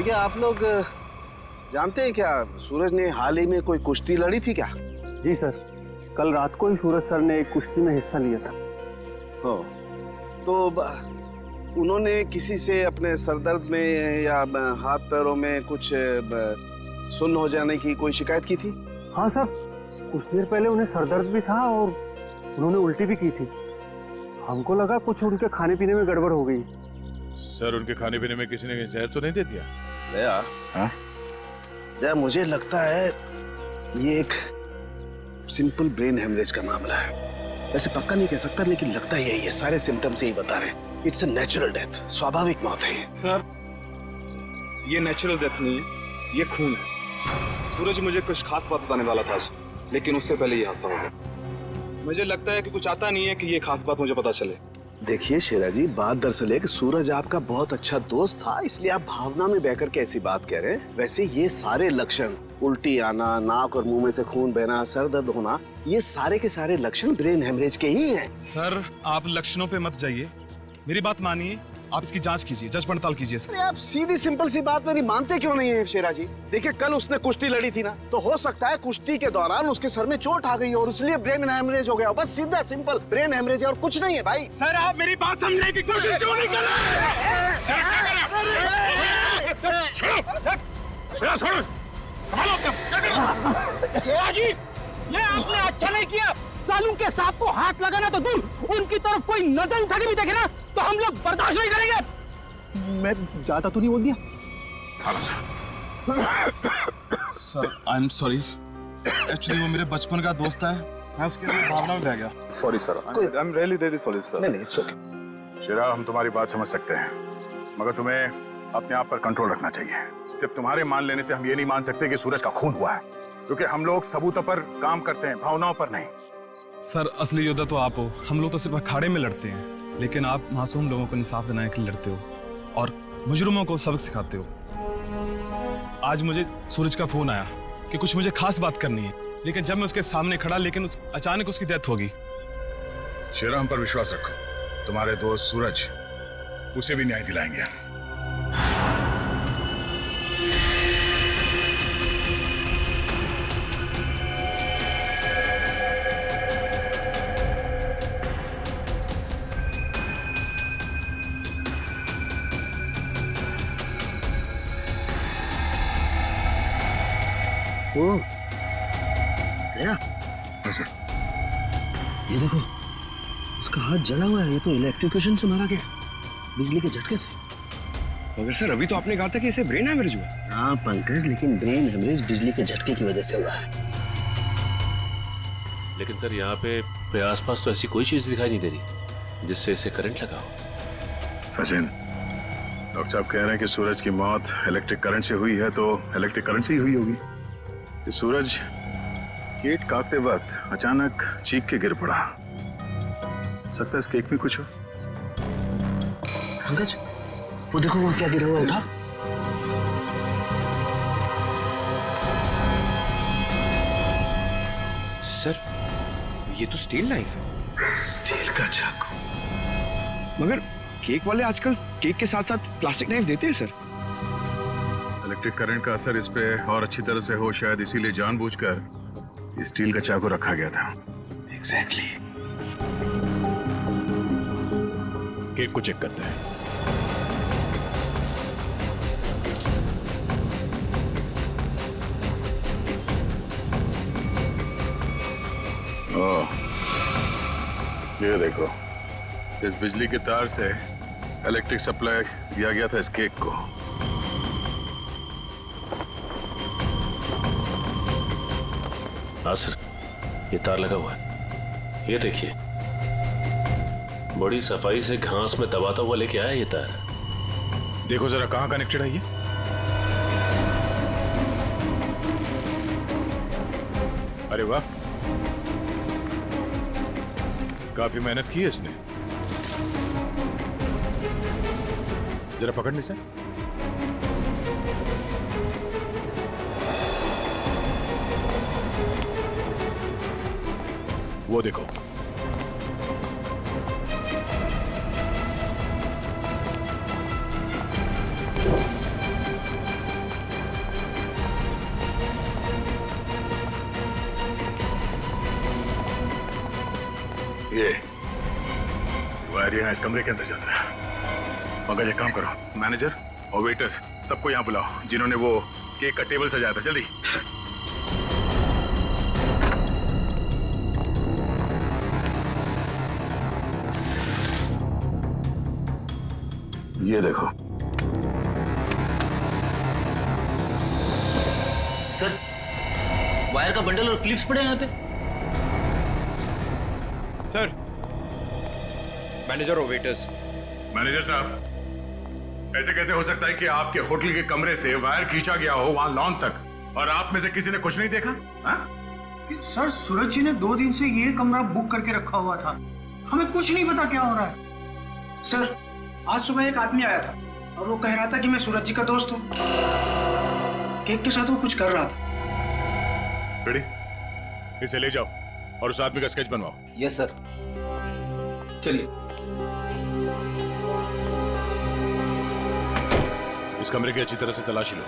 देखिए आप लोग जानते हैं क्या, सूरज ने हाल ही में कोई कुश्ती लड़ी थी क्या? जी सर, कल रात को ही सूरज सर ने एक कुश्ती में हिस्सा लिया था। हो तो उन्होंने किसी से अपने सरदर्द में या हाथ पैरों में कुछ सुन्न हो जाने की कोई शिकायत की थी? हाँ सर, कुछ देर पहले उन्हें सरदर्द भी था और उन्होंने उल्टी भी की थी। हमको लगा कुछ उनके खाने पीने में गड़बड़ हो गई। सर उनके खाने पीने में किसी ने जहर तो नहीं दे दिया? दया, हाँ? दया मुझे लगता है ये एक सिंपल ब्रेन हेमरेज का मामला है। वैसे पक्का नहीं कह सकता लेकिन लगता यही है, सारे सिम्टम्स यही बता रहे हैं। इट्स अ नेचुरल डेथ, स्वाभाविक मौत है ये। सर ये नेचुरल डेथ नहीं है, ये खून है। सूरज मुझे कुछ खास बात बताने वाला था आज, लेकिन उससे पहले ये हादसा हो गया। मुझे लगता है कि कुछ आता नहीं है कि ये खास बात मुझे पता चले। देखिए शेरा जी, बात दरअसल है कि सूरज आपका बहुत अच्छा दोस्त था, इसलिए आप भावना में बहकर के ऐसी बात कह रहे हैं। वैसे ये सारे लक्षण, उल्टी आना, नाक और मुंह में से खून बहना, सर दर्द होना, ये सारे के सारे लक्षण ब्रेन हेमरेज के ही हैं। सर आप लक्षणों पे मत जाइए, मेरी बात मानिए, आप इसकी जांच कीजिए, जांच पड़ताल कीजिए इसकी। आप सीधी सिंपल सी बात मेरी मानते क्यों नहीं है शेरा जी? देखिए कल उसने कुश्ती लड़ी थी ना, तो हो सकता है कुश्ती के दौरान उसके सर में चोट आ गई और इसलिए ब्रेन हेमरेज हो गया। बस सीधा सिंपल ब्रेन हेमरेज है और कुछ नहीं है भाई। सर आप मेरी बात समझने की कोशिश क्यों नहीं कर रहे? ये आपने अच्छा नहीं किया। सालू के सांप को हाथ लगाना तो दूर, उनकी तरफ कोई नजर उठा के भी देखे ना तो हम लोग बर्दाश्त नहीं करेंगे। मैं ज्यादा तो नहीं बोल दिया? Sir I am sorry, actually वो मेरे बचपन का दोस्त है, मैं उसके लिए भावना में बह गया। Sorry sir, I am really really sorry sir. नहीं इट्स ओके। शेरा, हम तुम्हारी बात समझ सकते हैं, मगर तुम्हें अपने आप पर कंट्रोल रखना चाहिए। सिर्फ तुम्हारे मान लेने से हम ये नहीं मान सकते कि सूरज का खून हुआ है, क्योंकि हम लोग सबूतों पर काम करते हैं, भावनाओं पर नहीं। सर असली योद्धा तो आप हो, हम लोग तो सिर्फ अखाड़े में लड़ते हैं, लेकिन आप मासूम लोगों को इंसाफ दिलाने के लिए लड़ते हो और मुजरिमों को सबक सिखाते हो। आज मुझे सूरज का फोन आया कि कुछ मुझे खास बात करनी है, लेकिन जब मैं उसके सामने खड़ा, लेकिन अचानक उसकी डेथ होगी। शेरा, हम पर विश्वास रखो, तुम्हारे दोस्त सूरज, उसे भी न्याय दिलाएंगे। ओ दया, सर, ये देखो इसका हाथ जला हुआ है, ये तो इलेक्ट्रिक्यूशन से मारा गया, बिजली के झटके से। मगर सर अभी तो आपने कहा था कि इसे ब्रेन हैमरेज हुआ। हाँ पंकज, लेकिन ब्रेन हेमरेज बिजली के झटके की वजह से हुआ है। लेकिन सर यहाँ पे आसपास तो ऐसी कोई चीज दिखाई नहीं दे रही जिससे इसे करंट लगा हो। सचिन, डॉक्टर साहब कह रहे हैं कि सूरज की मौत इलेक्ट्रिक करंट से हुई है, तो इलेक्ट्रिक करंट से ही हुई होगी। कि सूरज केक काटते वक्त अचानक चीख के गिर पड़ा। सकता है इस केक में कुछ हो। पंकज वो देखो वहाँ क्या गिरा हुआ, उठा। सर ये तो स्टील नाइफ है। स्टील का चाकू। मगर केक वाले आजकल केक के साथ साथ प्लास्टिक नाइफ देते हैं सर। इलेक्ट्रिक करंट का असर इस पे और अच्छी तरह से हो, शायद इसीलिए जानबूझकर स्टील का चाकू रखा गया था। एग्जैक्टली। केक को चेक करते हैं। ओह, ये देखो, इस बिजली के तार से इलेक्ट्रिक सप्लाई दिया गया था इस केक को। हाँ सर, ये तार लगा हुआ है, ये देखिए, बड़ी सफाई से घास में दबाता हुआ लेके आया ये तार। देखो जरा कहाँ कनेक्टेड है ये। अरे वाह, काफी मेहनत की है इसने। जरा पकड़ने से। वो देखो, वायर यहाँ इस कमरे के अंदर जाता है। मगर ये काम करो, मैनेजर और वेटर्स सबको यहाँ बुलाओ जिन्होंने वो केक का टेबल सजाया था। जल्दी। ये देखो। सर, वायर का बंडल और क्लिप्स पड़े हैं यहाँ पे। सर, मैनेजर और वेटर्स। मैनेजर साहब, ऐसे कैसे हो सकता है कि आपके होटल के कमरे से वायर खींचा गया हो वहां लॉन तक और आप में से किसी ने कुछ नहीं देखा? सर, सूरज जी ने 2 दिन से ये कमरा बुक करके रखा हुआ था, हमें कुछ नहीं पता क्या हो रहा है। सर, आज सुबह एक आदमी आया था और वो कह रहा था कि मैं सूरज जी का दोस्त हूँ। केक के साथ वो कुछ कर रहा था। रेडी? इसे ले जाओ और उस आदमी का स्केच बनवाओ। Yes sir. चलिए। इस कमरे की अच्छी तरह से तलाशी लो।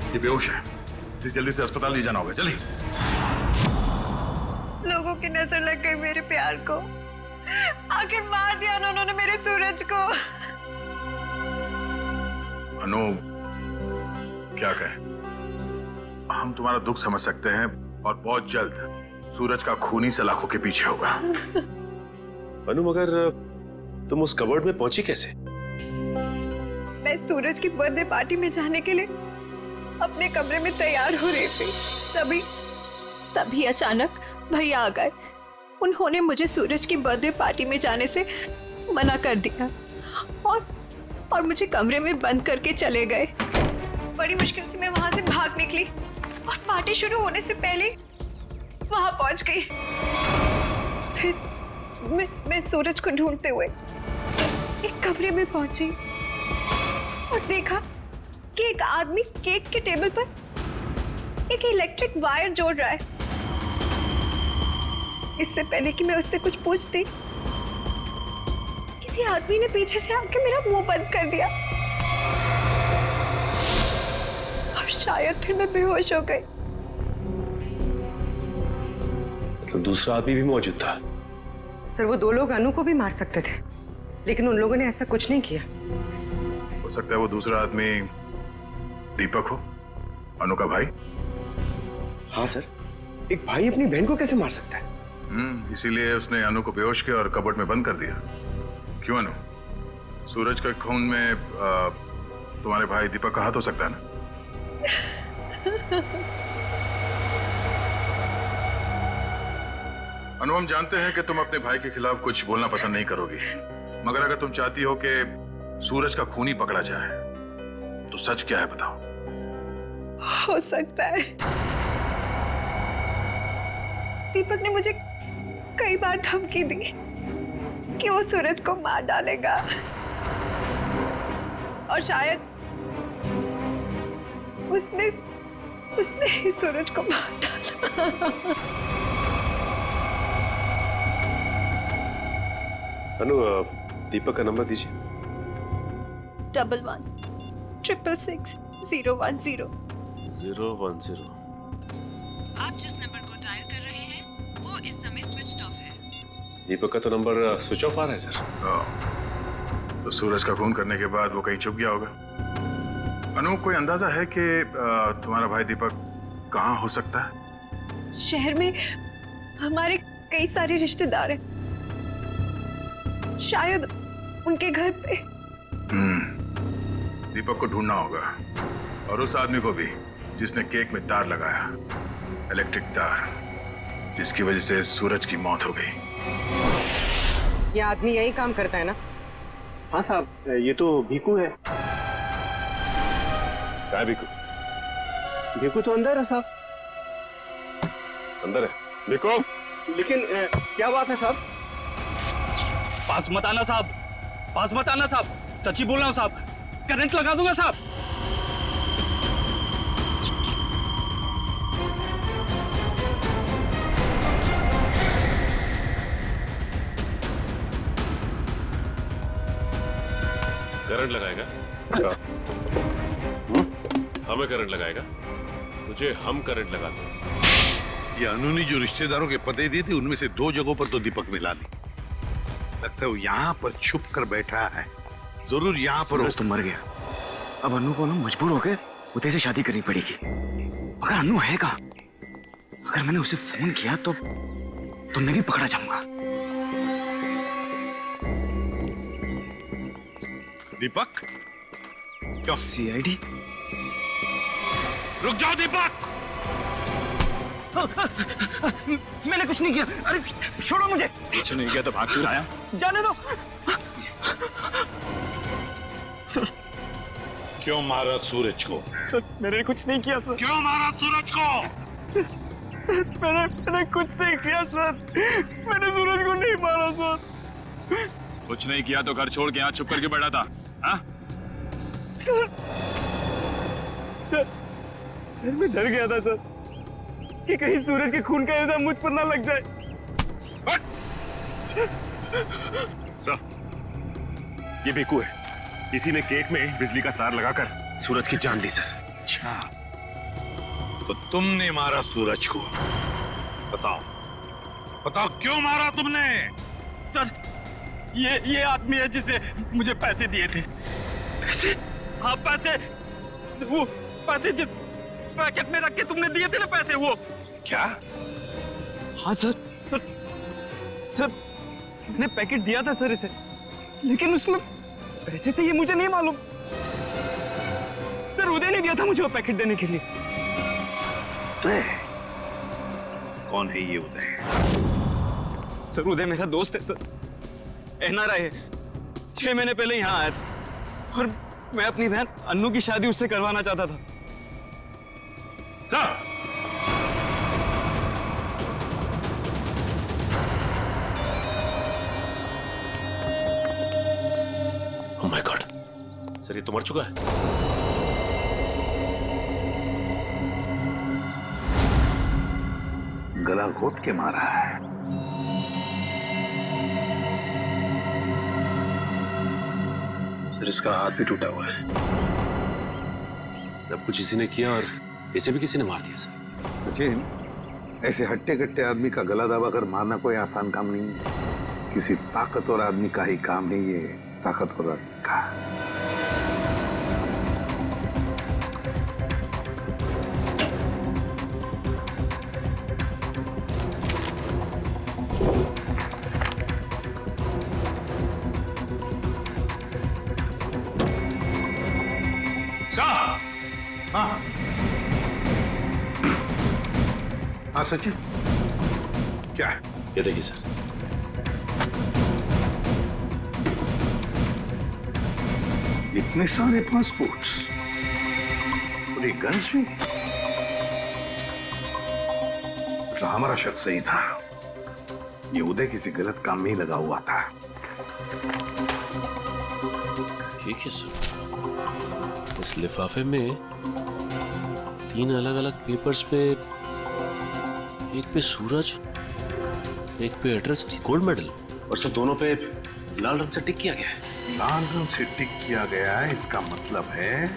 ये बेहोश है, इसे जल्दी से अस्पताल ले जाना होगा। जल्दी। लोगों की नजर लग गई मेरे प्यार को, आखिर मार दिया ना उन्होंने मेरे सूरज को। अनु, क्या कहें, हम तुम्हारा दुख समझ सकते हैं और बहुत जल्द सूरज का खूनी सलाखों के पीछे होगा। अनु, मगर तुम उस कबर्ड में पहुंची कैसे? मैं सूरज की बर्थडे पार्टी में जाने के लिए अपने कमरे में तैयार हो रही थी, तभी अचानक भैया आ गए। उन्होंने मुझे सूरज की बर्थडे पार्टी में जाने से मना कर दिया और मुझे कमरे में बंद करके चले गए। बड़ी मुश्किल से मैं वहां से भाग निकली और पार्टी शुरू होने से पहले वहां पहुंच गई। फिर मैं सूरज को ढूंढते हुए एक कमरे में पहुंची और देखा कि एक आदमी केक के टेबल पर एक इलेक्ट्रिक वायर जोड़ रहा है। इससे पहले कि मैं उससे कुछ पूछती, किसी आदमी ने पीछे से आके मेरा मुंह बंद कर दिया और शायद फिर मैं बेहोश हो गई। मतलब दूसरा आदमी भी मौजूद था? सर, वो 2 लोग अनु को भी मार सकते थे, लेकिन उन लोगों ने ऐसा कुछ नहीं किया। हो सकता है वो दूसरा आदमी दीपक हो, अनु का भाई। हाँ सर, एक भाई अपनी बहन को कैसे मार सकता है? इसीलिए उसने अनु को बेहोश किया और कबर्ड में बंद कर दिया। क्यों अनु, सूरज के खून में तुम्हारे भाई दीपक का हाथ हो सकता है ना? अनु, हम जानते हैं कि तुम अपने भाई के खिलाफ कुछ बोलना पसंद नहीं करोगी, मगर अगर तुम चाहती हो कि सूरज का खूनी पकड़ा जाए तो सच क्या है बताओ। हो सकता है दीपक ने मुझे कई बार धमकी दी कि वो सूरज को मार डालेगा और शायद उसने ही सूरज को मार डाला। अनु, दीपक का नंबर दीजिए। 111666 010। आप जिस नंबर को डायल कर रहे हैं वो इस समय स्विच ऑफ है। दीपक का तो नंबर स्विच ऑफ आ रहा है सर। तो सूरज का खून करने के बाद वो कहीं छुप गया होगा। अनु, कोई अंदाजा है कि तुम्हारा भाई दीपक कहाँ हो सकता है? शहर में हमारे कई सारे रिश्तेदार हैं, शायद उनके घर पे। दीपक को ढूंढना होगा और उस आदमी को भी जिसने केक में तार लगाया, इलेक्ट्रिक तार, जिसकी वजह से सूरज की मौत हो गई। ये आदमी यही काम करता है ना? हाँ साहब, ये तो भीकू है। क्या भीकू? भीकू तो अंदर है साहब। अंदर है भीकू? लेकिन क्या बात है साहब? पास मत आना साहब, पास मत आना साहब, सच्ची बोल रहा हूँ साहब, करंट लगा दूंगा साहब। करंट लगाएगा? हमें करंट लगाएगा? तुझे हम करंट लगाते हैं। ये अनु ने जो रिश्तेदारों के पते दिए थे उनमें से 2 जगहों पर तो दीपक मिला नहीं। लगता है वो यहाँ पर छुप कर बैठा है, जरूर यहाँ पर सूरज तो मर गया। अब अनु को ना मजबूर होकर उदय से शादी करनी पड़ेगी। अगर अनु है कहाँ? अगर मैंने उसे फोन किया तो मैं भी पकड़ा जाऊंगा। दीपक क्यों? सीआईडी? रुक जाओ दीपक! मैंने कुछ नहीं किया, अरे छोड़ो मुझे। कुछ नहीं किया तो भाग क्यों आया? जाने दो। सर, क्यों मारा सूरज को? सर मैंने कुछ नहीं किया सर। क्यों मारा सूरज को? सर मैंने कुछ नहीं किया सर। मैंने सूरज को नहीं मारा सर। कुछ नहीं किया तो घर छोड़ के यहाँ चुप करके बैठा था, हाँ? सर मैं डर गया था सर कि कहीं सूरज के खून का इल्जाम मुझ पर ना लग जाए। सर, ये बेकू है। इसी ने केक में बिजली का तार लगाकर सूरज की जान ली सर। अच्छा, तो तुमने मारा सूरज को? बताओ क्यों मारा तुमने? सर, ये आदमी है जिसने मुझे पैसे दिए थे। पैसे? हाँ पैसे, वो पैसे जिस पैकेट में रख के तुमने दिए थे ना पैसे, वो। क्या? हाँ सर मैंने पैकेट दिया था सर इसे, लेकिन उसमें पैसे थे ये मुझे नहीं मालूम। सर उदय ने दिया था मुझे वो पैकेट देने के लिए। कौन है ये उदय? सर उदय मेरा दोस्त है सर, एनआरआई है। 6 महीने पहले यहाँ आया था और मैं अपनी बहन अन्नू की शादी उससे करवाना चाहता था। Sir, oh my God, sir ये तो मर चुका है। गला घोट के मारा है। सर इसका हाथ भी टूटा हुआ है। सब कुछ इसी ने किया और इसे भी किसी ने मार दिया सर। सचिन, ऐसे हट्टे कट्टे आदमी का गला दबा कर मारना कोई आसान काम नहीं है। किसी ताकतवर आदमी का ही काम है ये, ताकतवर आदमी का। हाँ सचिन, क्या है? ये देखिए सर। इतने सारे पासपोर्ट्स और ये गन्स भी। तो हमारा शक सही था, ये उदय किसी गलत काम में ही लगा हुआ था। ठीक है सर, इस लिफाफे में 3 अलग अलग पेपर्स पे, एक पे सूरज, एक पे एड्रेस और गोल्ड मेडल, और सर दोनों पे लाल रंग से टिक किया गया है। लाल रंग से टिक किया गया है, इसका मतलब है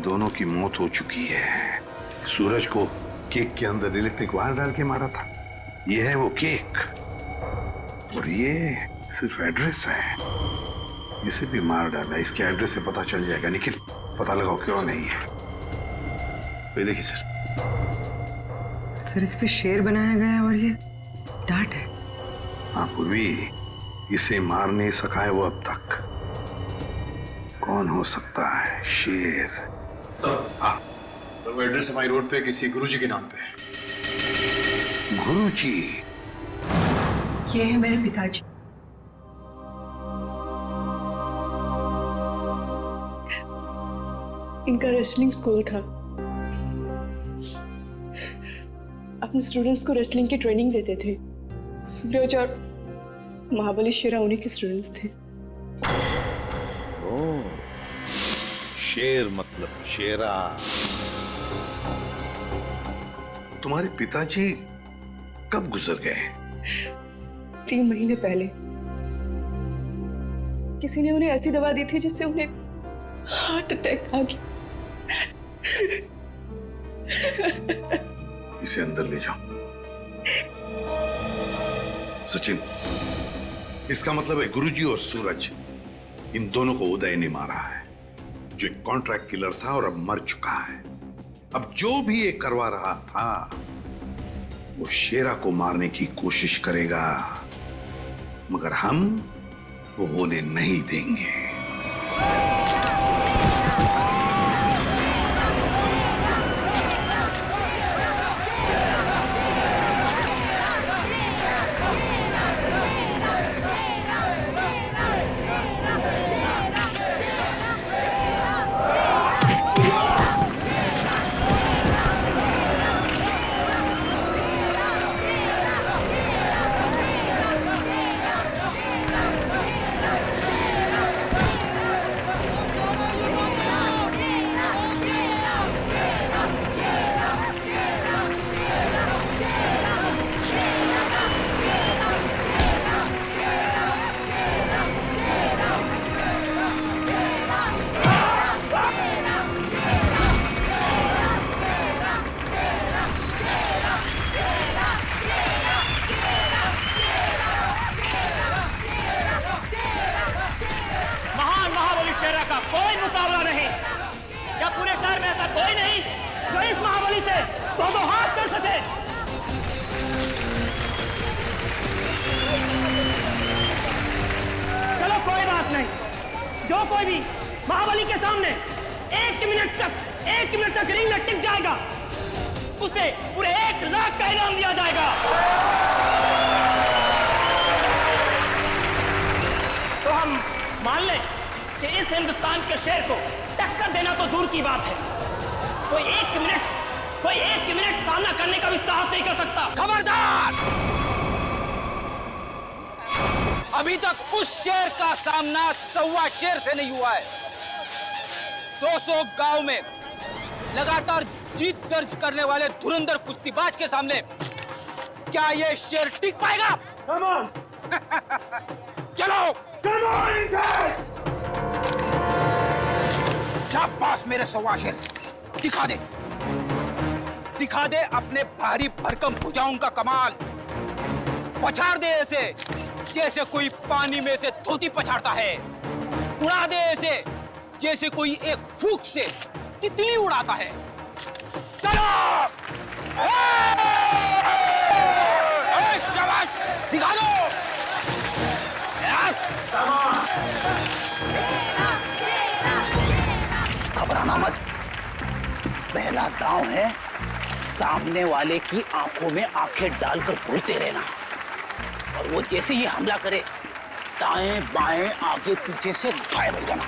दोनों की मौत हो चुकी है। सूरज को केक के अंदर इलेक्ट्रिक वायर डाल के मारा था। ये है वो केक और ये सिर्फ एड्रेस है। इसे भी मार डाला, इसके एड्रेस से पता चल जाएगा। निखिल, पता लगाओ क्यों नहीं है। ये देखिए सर। सर इस पे शेर बनाया गया है और ये डांट है। हाँ पूर्वी, इसे मार नहीं सका है वो अब तक। कौन हो सकता है? शेर। सर, हाँ, तो वो एड्रेस हमारी रोड पे किसी गुरुजी के नाम पे। गुरुजी? ये है मेरे पिताजी। इनका रेसलिंग स्कूल था। अपने स्टूडेंट्स को रेसलिंग की ट्रेनिंग देते थे। सूरज और महाबली शेरा उन्हीं के स्टूडेंट्स थे। शेर मतलब शेरा। तुम्हारे पिताजी कब गुजर गए? 3 महीने पहले। किसी ने उन्हें ऐसी दवा दी थी जिससे उन्हें हार्ट अटैक आ गया। इसे अंदर ले जाओ। सचिन, इसका मतलब है गुरुजी और सूरज, इन दोनों को उदय ने मारा है, जो एक कॉन्ट्रैक्ट किलर था और अब मर चुका है। अब जो भी ये करवा रहा था वो शेरा को मारने की कोशिश करेगा, मगर हम वो होने नहीं देंगे। शेरा का कोई मुकाबला नहीं। क्या पूरे शहर में ऐसा कोई नहीं जो इस महाबली से दो हाथ कर सके? चलो कोई बात नहीं, जो कोई भी महाबली के सामने 1 मिनट तक रिंग में टिक जाएगा उसे पूरे 1 लाख का इनाम दिया जाएगा। तो हम मान लें कि इस हिंदुस्तान के शेर को टक्कर देना तो दूर की बात है, कोई एक मिनट सामना करने का भी साहस नहीं कर सकता। खबरदार! अभी तक उस शेर का सामना 1.25 शेर से नहीं हुआ है। 200 गांव में लगातार जीत दर्ज करने वाले धुरंधर कुश्तीबाज के सामने क्या ये शेर टिक पाएगा? चलो शाबाश मेरे 1.25 शेर, दिखा दे अपने भारी भरकम भुजाओं का कमाल। पछाड़ दे ऐसे जैसे कोई पानी में से धोती पछाड़ता है, उड़ा दे ऐसे जैसे कोई एक फूंक से तितली उड़ाता है। चलो शाबाश, दिखा दो। घबराना मत, पहला दांव है सामने वाले की आंखों में आंखें डालकर घूरते रहना, और वो जैसे ही हमला करे दाएं बाएं आगे पीछे से गायब हो जाना।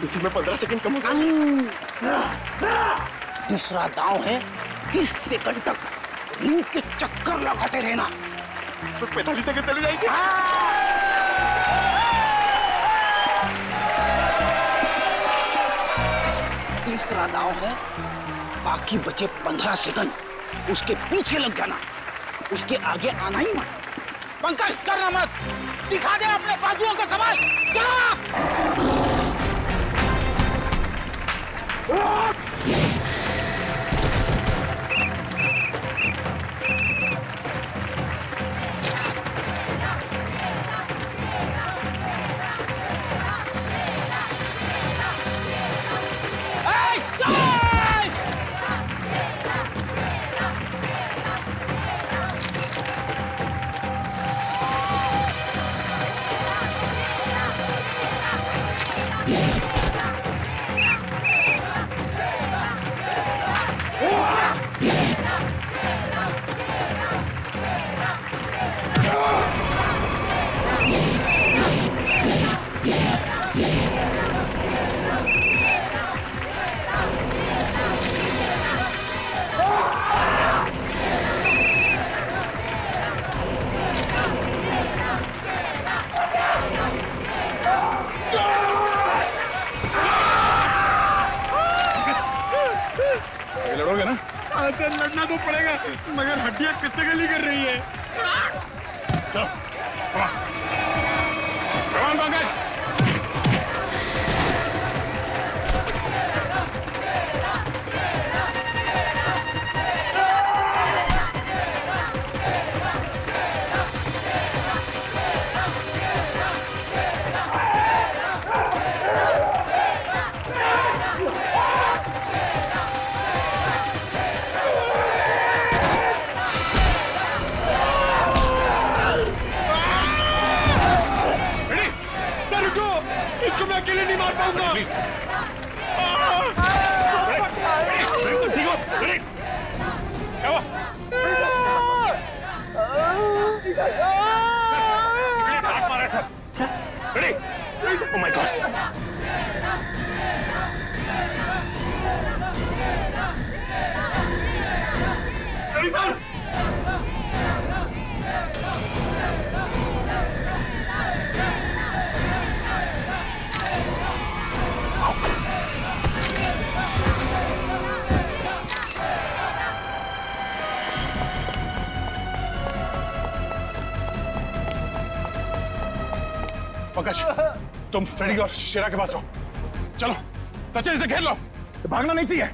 इसी में 15 सेकंड कम होगा। दूसरा दांव है 30 सेकंड तक रिंग के चक्कर लगाते रहना। तो 45 सेकंड चली जाएगी। तीसरा दांव है बाकी बचे 15 सेकंड उसके पीछे लग जाना, उसके आगे आना ही मत। पंकज करना मत, दिखा दे अपने बाजुओं का कमाल। चलो सर लड़ना तो पड़ेगा, मगर हड्डियां कितने गली कर रही है। चलो, कमान पंकज। इसको मैं अकेले नहीं मार पाऊंगा। प्लीज ठीक हो? क्या हुआ? किसी ने हाथ मारा था। Ready? Oh my God. Ready sir? Pankaj, तुम फ्रेडी और शेरा के पास रहो। चलो, सचिन इसे घेर लो, भागना नहीं चाहिए।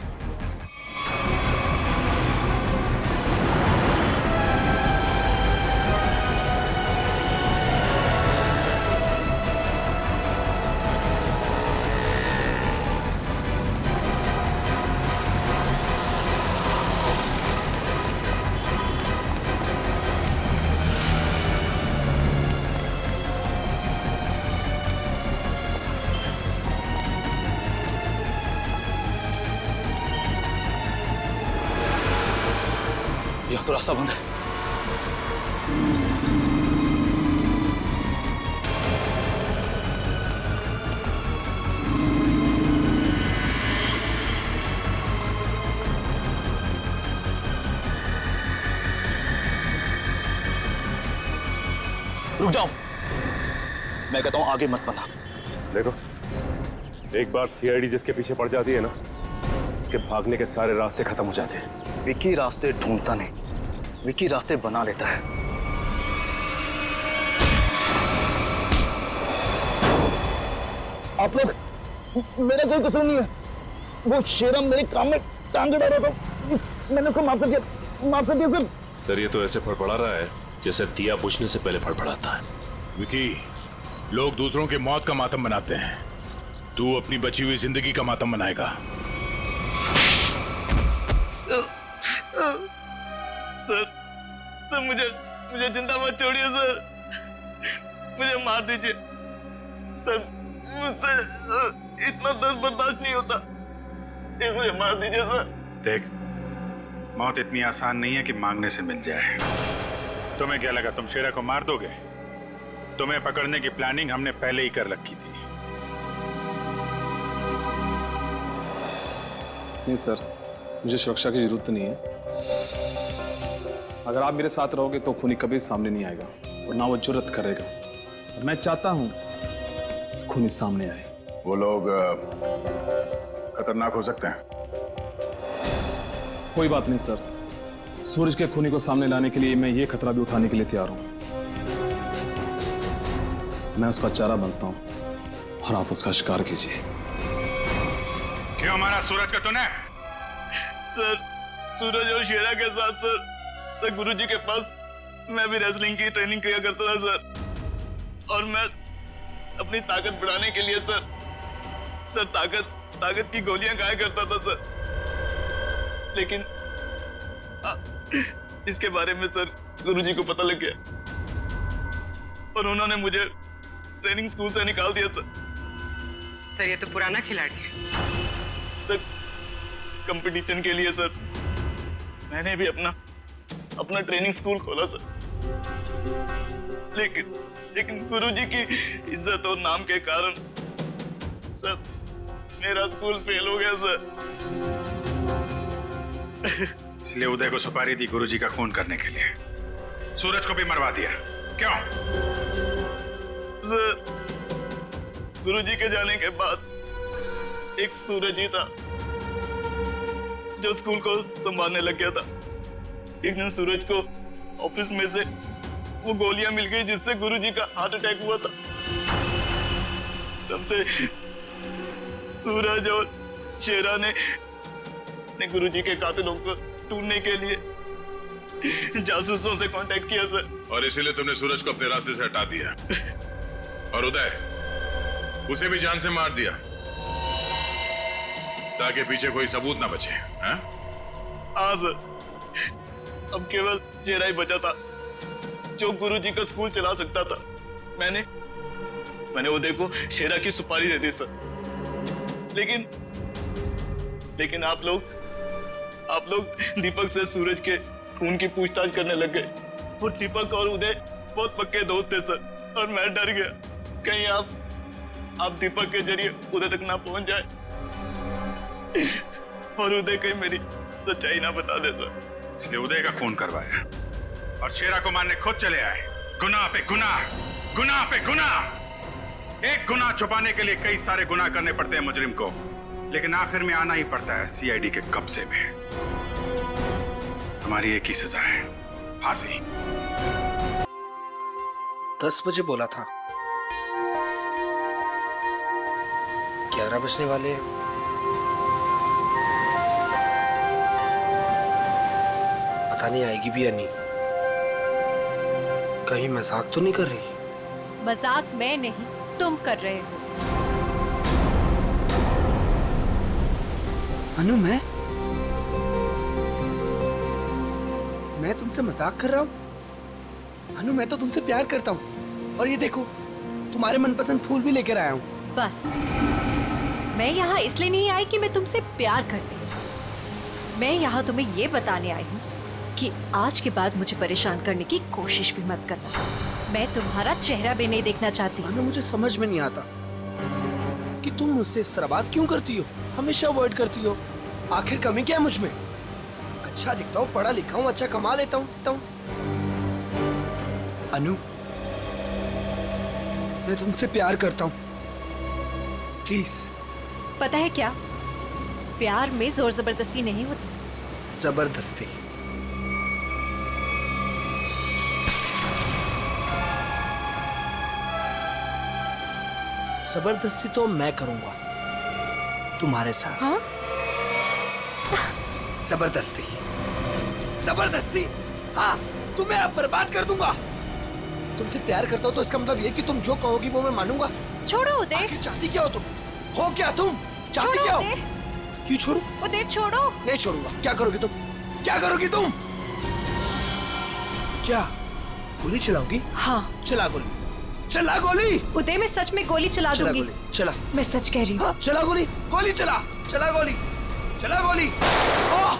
तो रास्ता बंद है। रुक जाओ, मैं कहता हूं आगे मत बढ़ना। देखो, एक बार सीआईडी जिसके पीछे पड़ जाती है ना, कि भागने के सारे रास्ते खत्म हो जाते हैं। विकी रास्ते ढूंढता नहीं, विकी रास्ते बना लेता है। आप लोग, मेरा कोई कसूर नहीं है। वो शेरा मेरे काम में टांग अड़ा रहा था, मैंने उसको माफ कर दिया सर। सर ये तो ऐसे फड़फड़ा रहा है जैसे दिया बुझने से पहले फड़फड़ाता है। विकी, लोग दूसरों की मौत का मातम मनाते हैं, तू अपनी बची हुई जिंदगी का मातम मनाएगा। सर मुझे जिंदा मत छोड़िए सर, मुझे मार दीजिए सर, मुझसे इतना दर्द बर्दाश्त नहीं होता, मुझे मार दीजिए सर। देख, मौत इतनी आसान नहीं है कि मांगने से मिल जाए। तुम्हें क्या लगा तुम शेरा को मार दोगे? तुम्हें पकड़ने की प्लानिंग हमने पहले ही कर रखी थी। नहीं सर, मुझे सुरक्षा की जरूरत नहीं है। अगर आप मेरे साथ रहोगे तो खूनी कभी सामने नहीं आएगा और ना वो जुर्रत करेगा। और मैं चाहता हूं कि खूनी सामने आए। वो लोग खतरनाक हो सकते हैं। कोई बात नहीं सर, सूरज के खूनी को सामने लाने के लिए मैं ये खतरा भी उठाने के लिए तैयार हूं। मैं उसका चारा बनता हूं और आप उसका शिकार कीजिए। क्यों मारा सूरज का तूने? सर, सूरज और शेरा के साथ सर गुरुजी के पास मैं भी रेसलिंग की ट्रेनिंग किया करता था सर, और मैं अपनी ताकत बढ़ाने के लिए सर ताकत की गोलियां खाया करता था सर। लेकिन इसके बारे में सर गुरुजी को पता लग गया और उन्होंने मुझे ट्रेनिंग स्कूल से निकाल दिया सर। ये तो पुराना खिलाड़ी है सर। कंपटीशन के लिए सर मैंने भी अपना ट्रेनिंग स्कूल खोला सर, लेकिन गुरुजी की इज्जत और नाम के कारण सर मेरा स्कूल फेल हो गया सर। इसलिए उदय को सुपारी दी गुरुजी का खून करने के लिए, सूरज को भी मरवा दिया। क्यों? सर, गुरुजी के जाने के बाद एक सूरज ही था जो स्कूल को संभालने लग गया था। एक दिन सूरज को ऑफिस में से वो गोलियां मिल गई जिससे गुरुजी का हार्ट अटैक हुआ था। तब से सूरज और शेरा ने गुरुजी के कातिलों को ढूंढने के लिए जासूसों से कांटेक्ट किया सर। और इसीलिए तुमने सूरज को अपने रास्ते से हटा दिया और उदय उसे भी जान से मार दिया ताकि पीछे कोई सबूत ना बचे। हाँ सर, अब केवल शेरा ही बचा था जो गुरुजी का स्कूल चला सकता था। मैंने उदय को शेरा की सुपारी दे दी सर। लेकिन आप लोग दीपक से सूरज के खून की पूछताछ करने लग गए और दीपक और उदय बहुत पक्के दोस्त थे सर। और मैं डर गया कहीं आप दीपक के जरिए उदय तक ना पहुंच जाए और उदय कहीं मेरी सच्चाई ना बता दे सर। इसलिए उदय का खून करवाया और शेरा को मारने खुद चले आए। गुनाह पे गुनाह, गुनाह पे गुनाह। एक गुनाह छुपाने के लिए कई सारे गुनाह करने पड़ते हैं मुजरिम को, लेकिन आखिर में आना ही पड़ता है सीआईडी के कब्जे में। हमारी एक ही सजा है, फांसी। 10 बजे बोला था, 11 बजने वाले हैं। पता नहीं आएगी भी या नहीं। कहीं मजाक तो नहीं कर रही? मजाक मैं नहीं, तुम कर रहे हो। अनु, मैं तुमसे मजाक कर रहा हूँ? अनु, मैं तो तुमसे प्यार करता हूँ और ये देखो तुम्हारे मनपसंद फूल भी लेकर आया हूँ। बस, मैं यहाँ इसलिए नहीं आई कि मैं तुमसे प्यार करती हूँ। मैं यहाँ तुम्हें ये बताने आई हूँ कि आज के बाद मुझे परेशान करने की कोशिश भी मत करना। मैं तुम्हारा चेहरा भी नहीं देखना चाहती। अनु, मुझे समझ में नहीं आता कि तुम मुझसे इस तरह बात क्यों करती हो, हमेशा अवॉइड करती हो। आखिर कमी क्या है मुझ में? अच्छा दिखता हूँ, पढ़ा लिखा हूँ, अच्छा कमा लेता हूँ। अनु, मैं तुमसे प्यार करता हूँ, प्लीज। पता है क्या, प्यार में जोर जबरदस्ती नहीं होती। जबरदस्ती? जबरदस्ती तो मैं करूंगा तुम्हारे साथ। हाँ? जबरदस्ती, जबरदस्ती। हाँ, तुम्हें अब बर्बाद कर दूंगा। तुमसे प्यार करता हूँ तो इसका मतलब ये कि तुम जो कहोगी वो मैं मानूंगा। छोड़ो उदय। आखिर चाहती क्या हो तुम? हो क्या तुम? चाहती क्या हो? क्यों छोड़ू? उदय छोड़ो। नहीं छोड़ूंगा। क्या करोगी तुम? क्या करोगी तुम? क्या गोली चलाओगी? हाँ। चला गोली, चला गोली। उदय, मैं सच में गोली चला दूंगी। चला। मैं सच कह रही हूँ। हाँ, चला गोली, गोली चला, चला गोली, चला गोली। ओह!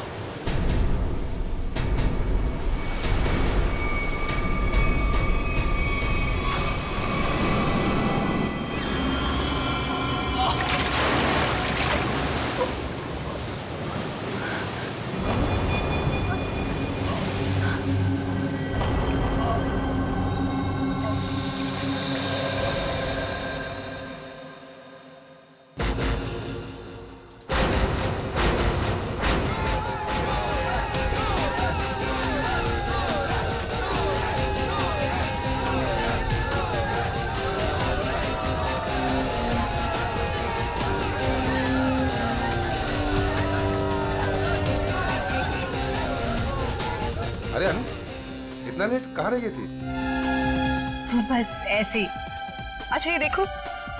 अरे अनु, इतना लेट कहाँ रह गई थी? वो बस ऐसे ही। अच्छा ये देखो,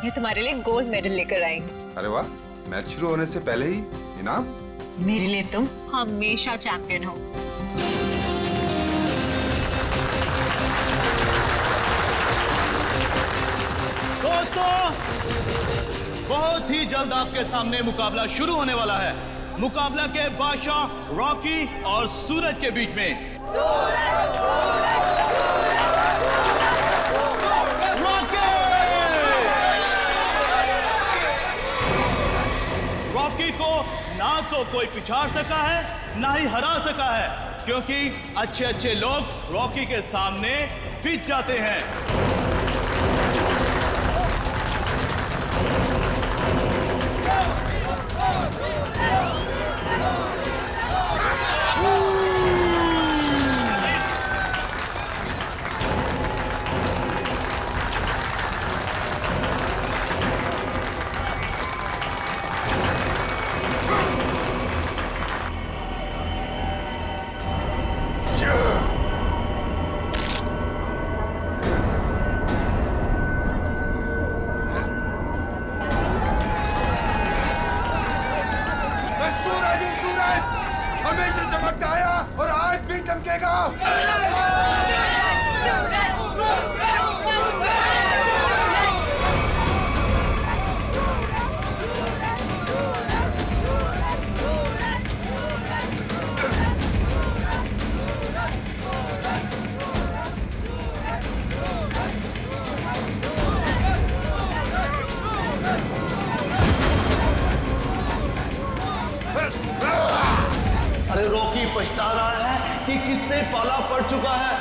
ये तुम्हारे लिए गोल्ड मेडल लेकर आई। अरे वाह, मैच शुरू होने से पहले ही इनाम? मेरे लिए तुम हमेशा चैंपियन हो। दोस्तों, बहुत ही जल्द आपके सामने मुकाबला शुरू होने वाला है। मुकाबला के बादशाह रॉकी और सूरज के बीच में। रॉकी को ना तो कोई पिछाड़ सका है ना ही हरा सका है, क्योंकि अच्छे अच्छे लोग रॉकी के सामने पिट जाते हैं। चलेगा। अरे रॉकी पछता रहा है कि किससे पाला पड़ चुका है।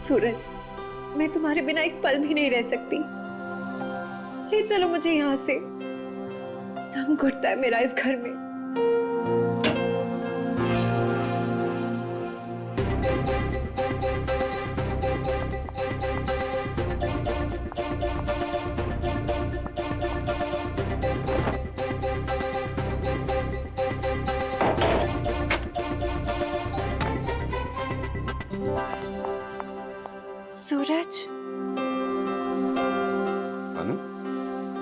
सूरज, मैं तुम्हारे बिना एक पल भी नहीं रह सकती। ले चलो मुझे यहाँ से, दम घुटता है मेरा इस घर में। सूरज, अनु,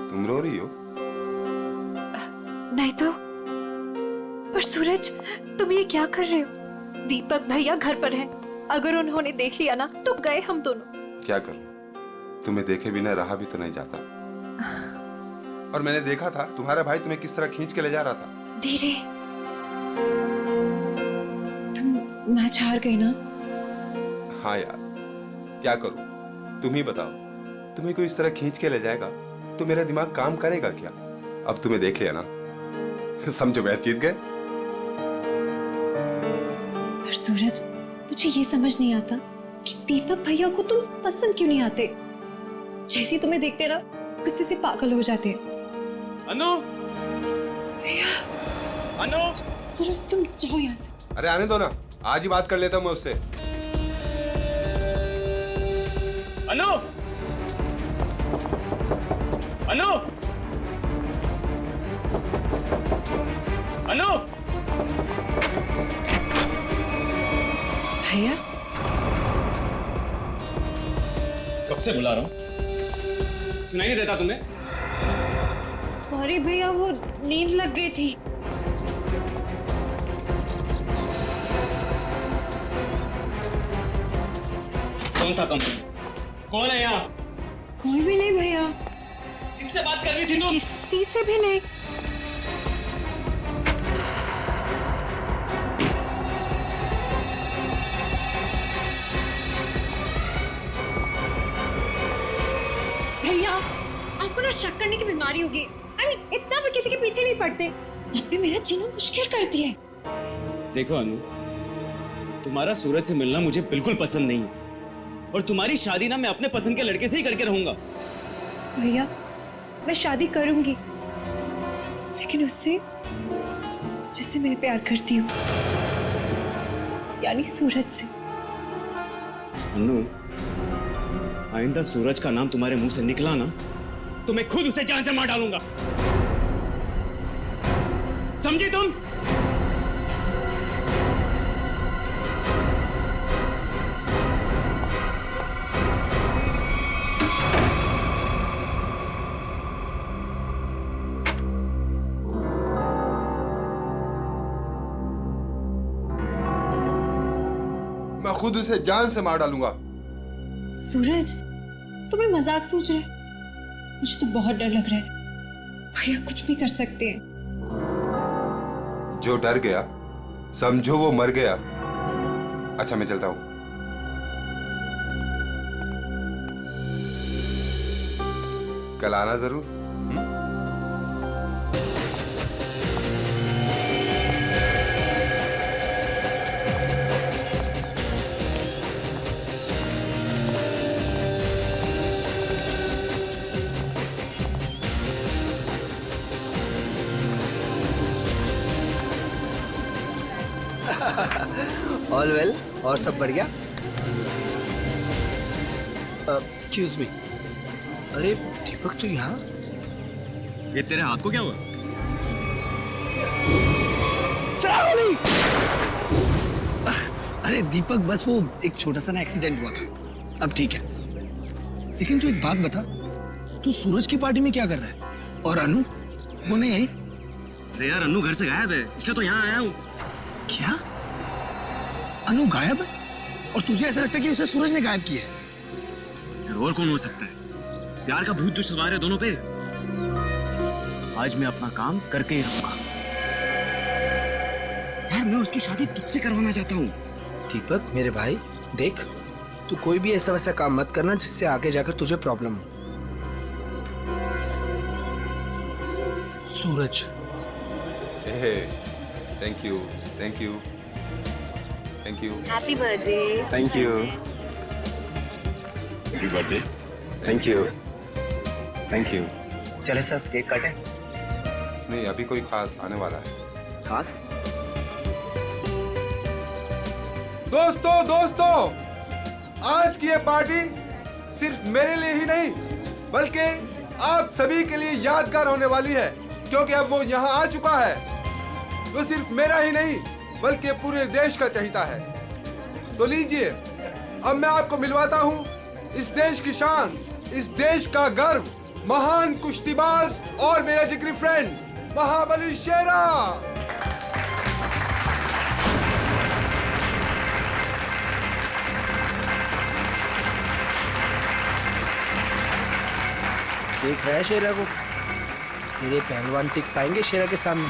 तुम रो रही हो? नहीं तो। पर सूरज, तुम ये क्या कर रहे हो? दीपक भैया घर पर हैं। अगर उन्होंने देख लिया ना तो गए हम दोनों। क्या करूं? तुम्हें देखे बिना रहा भी तो नहीं जाता। और मैंने देखा था तुम्हारा भाई तुम्हें किस तरह खींच के ले जा रहा था। धीरे। तुम मैच हार गई ना? हाँ यार, क्या करूं? तुम ही बताओ। तुम्हें कोई इस तरह खींच के ले जाएगा तो मेरा दिमाग काम करेगा क्या? अब तुम्हें देख लिया ना, समझो मैच जीत गए। पर सूरज, मुझे ये समझ नहीं आता कि दीपक भैया को तुम पसंद क्यों नहीं आते? जैसे तुम्हें देखते ना गुस्से से पागल हो जाते। अनु, भैया, अनु, सूरज तुम जाओ यहाँ से। अरे आने दो ना, आज ही बात कर लेता हूँ मैं उससे। अनु, अनु, अनु, भैया कब से बुला रहा हूँ, सुनाई नहीं देता तुम्हें? सॉरी भैया, वो नींद लग गई थी। कौन था तुम? कौन है यहाँ? कोई भी नहीं भैया। किससे बात कर रही थी तुम? किसी से भी नहीं। आपको ना शक करने की बीमारी होगी। I mean, इतना भी किसी के पीछे नहीं पड़ते। आपने मेरा जीना मुश्किल कर दिया है। देखो अनु, तुम्हारा सूरज से मिलना मुझे बिल्कुल पसंद नहीं है, और तुम्हारी शादी ना मैं अपने पसंद के लड़के से ही करके रहूंगा। भैया, मैं शादी करूंगी, लेकिन उससे जिससे मैं प्यार करती हूँ, यानी सूरज से। अनु, आइंदा सूरज का नाम तुम्हारे मुंह से निकला ना तो मैं खुद उसे जान से मार डालूंगा, समझे तुम? मैं खुद उसे जान से मार डालूंगा। सूरज, तुम्हें मजाक सोच रहे? मुझे तो बहुत डर लग रहा है। भैया कुछ भी कर सकते हैं। जो डर गया समझो वो मर गया। अच्छा मैं चलता हूं। कल आना जरूर। ऑल वेल, और सब बढ़िया? एक्सक्यूज मी, अरे दीपक तू यहाँ? ये तेरे हाथ को क्या हुआ? अरे दीपक, बस वो एक छोटा सा ना एक्सीडेंट हुआ था, अब ठीक है। लेकिन तू एक बात बता, तू सूरज की पार्टी में क्या कर रहा है? और अनु वो नहीं आई? अरे यार, अनु घर से गायब है, इसलिए तो यहाँ आया हूँ। क्या? अनु गायब है? और तुझे ऐसा लगता है कि उसे सूरज ने गायब किया है? यार और कौन हो सकता है? प्यार का भूत जो सवार है दोनों पे। आज मैं अपना काम करके ही रहूंगा। यार मैं उसकी शादी तुझसे करवाना चाहता हूँ। दीपक मेरे भाई, देख तू कोई भी ऐसा वैसा काम मत करना जिससे आगे जाकर तुझे प्रॉब्लम हो। Suraj, thank you, thank you, thank you. Happy birthday. Thank you. Happy birthday. Thank you, thank you. चले सर, केक काटें? नहीं, अभी कोई खास आने वाला है। खास? दोस्तों, आज की ये पार्टी सिर्फ मेरे लिए ही नहीं बल्कि आप सभी के लिए यादगार होने वाली है, क्योंकि अब वो यहाँ आ चुका है। वो सिर्फ मेरा ही नहीं बल्कि पूरे देश का चहेता है। तो लीजिए, अब मैं आपको मिलवाता हूँ इस देश की शान, इस देश का गर्व, महान कुश्तीबाज और मेरा जिगरी फ्रेंड महाबली शेरा। देख रहा है शेरा को? तेरे पहलवान टिक पाएंगे शेरा के सामने?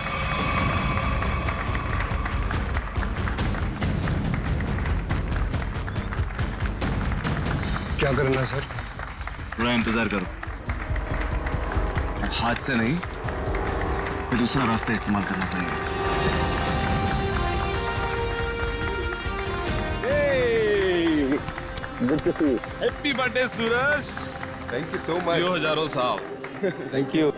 क्या करना सर? थोड़ा इंतजार करो। हाथ से नहीं, कोई दूसरा रास्ता इस्तेमाल करना पड़ेगा। Happy birthday Suraj. Thank you so much. जियो हजारों साल। थैंक यू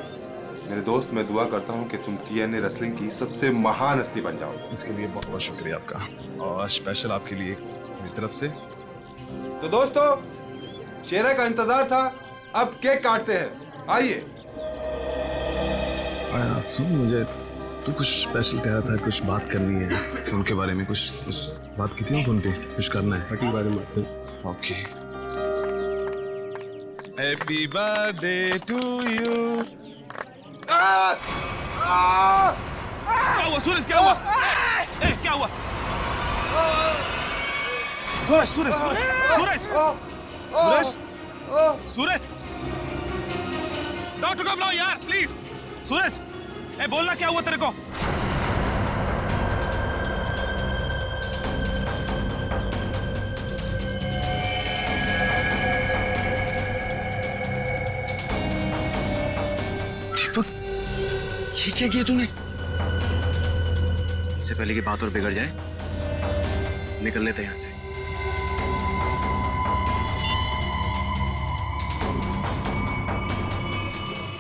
मेरे दोस्त। मैं दुआ करता हूँ कि तुम TNA रेसलिंग की सबसे महान हस्ती बन जाओ। इसके लिए बहुत बहुत शुक्रिया आपका, और स्पेशल आपके लिए मेरी तरफ से। तो दोस्तों, शेरा का इंतजार था, अब केक काटते हैं। आइए। सुन, मुझे तू कुछ स्पेशल कह रहा था, कुछ बात करनी है फोन के बारे में। कुछ बात की थी ना फोन पे, कुछ करना है के बारे में। Okay. Happy birthday to you. क्या हुआ सूरज? क्या हुआ? क्या हुआ? सूरज सूरज सूरज सूरज सूरज सूरज, डॉक्टर को बुलाओ यार प्लीज। सूरज, बोलना क्या हुआ तेरे को? दीपक, ये क्या किया तूने? इससे पहले की बात और बिगड़ जाए, निकल लेते हैं यहाँ से।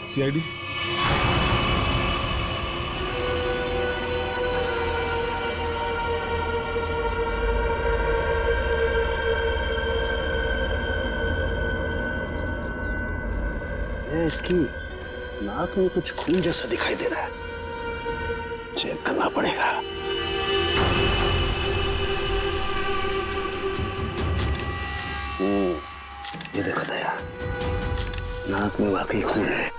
सीआईडी, इसकी नाक में कुछ खून जैसा दिखाई दे रहा है, चेक करना पड़ेगा। ये देखो दया, नाक में वाकई खून है।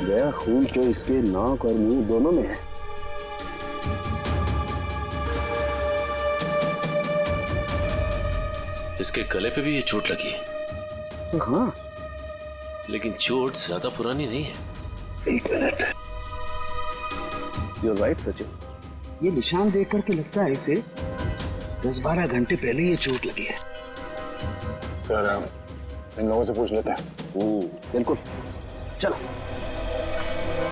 दया, खून तो इसके नाक और मुंह दोनों में है। इसके गले पे भी ये चोट लगी है। हाँ, लेकिन चोट ज्यादा पुरानी नहीं है। एक मिनट, You're right, सचिन। ये निशान देख करके लगता है इसे 10-12 घंटे पहले ये चोट लगी है। सर, हम इन लोगों से पूछ लेते हैं। बिल्कुल, चलो।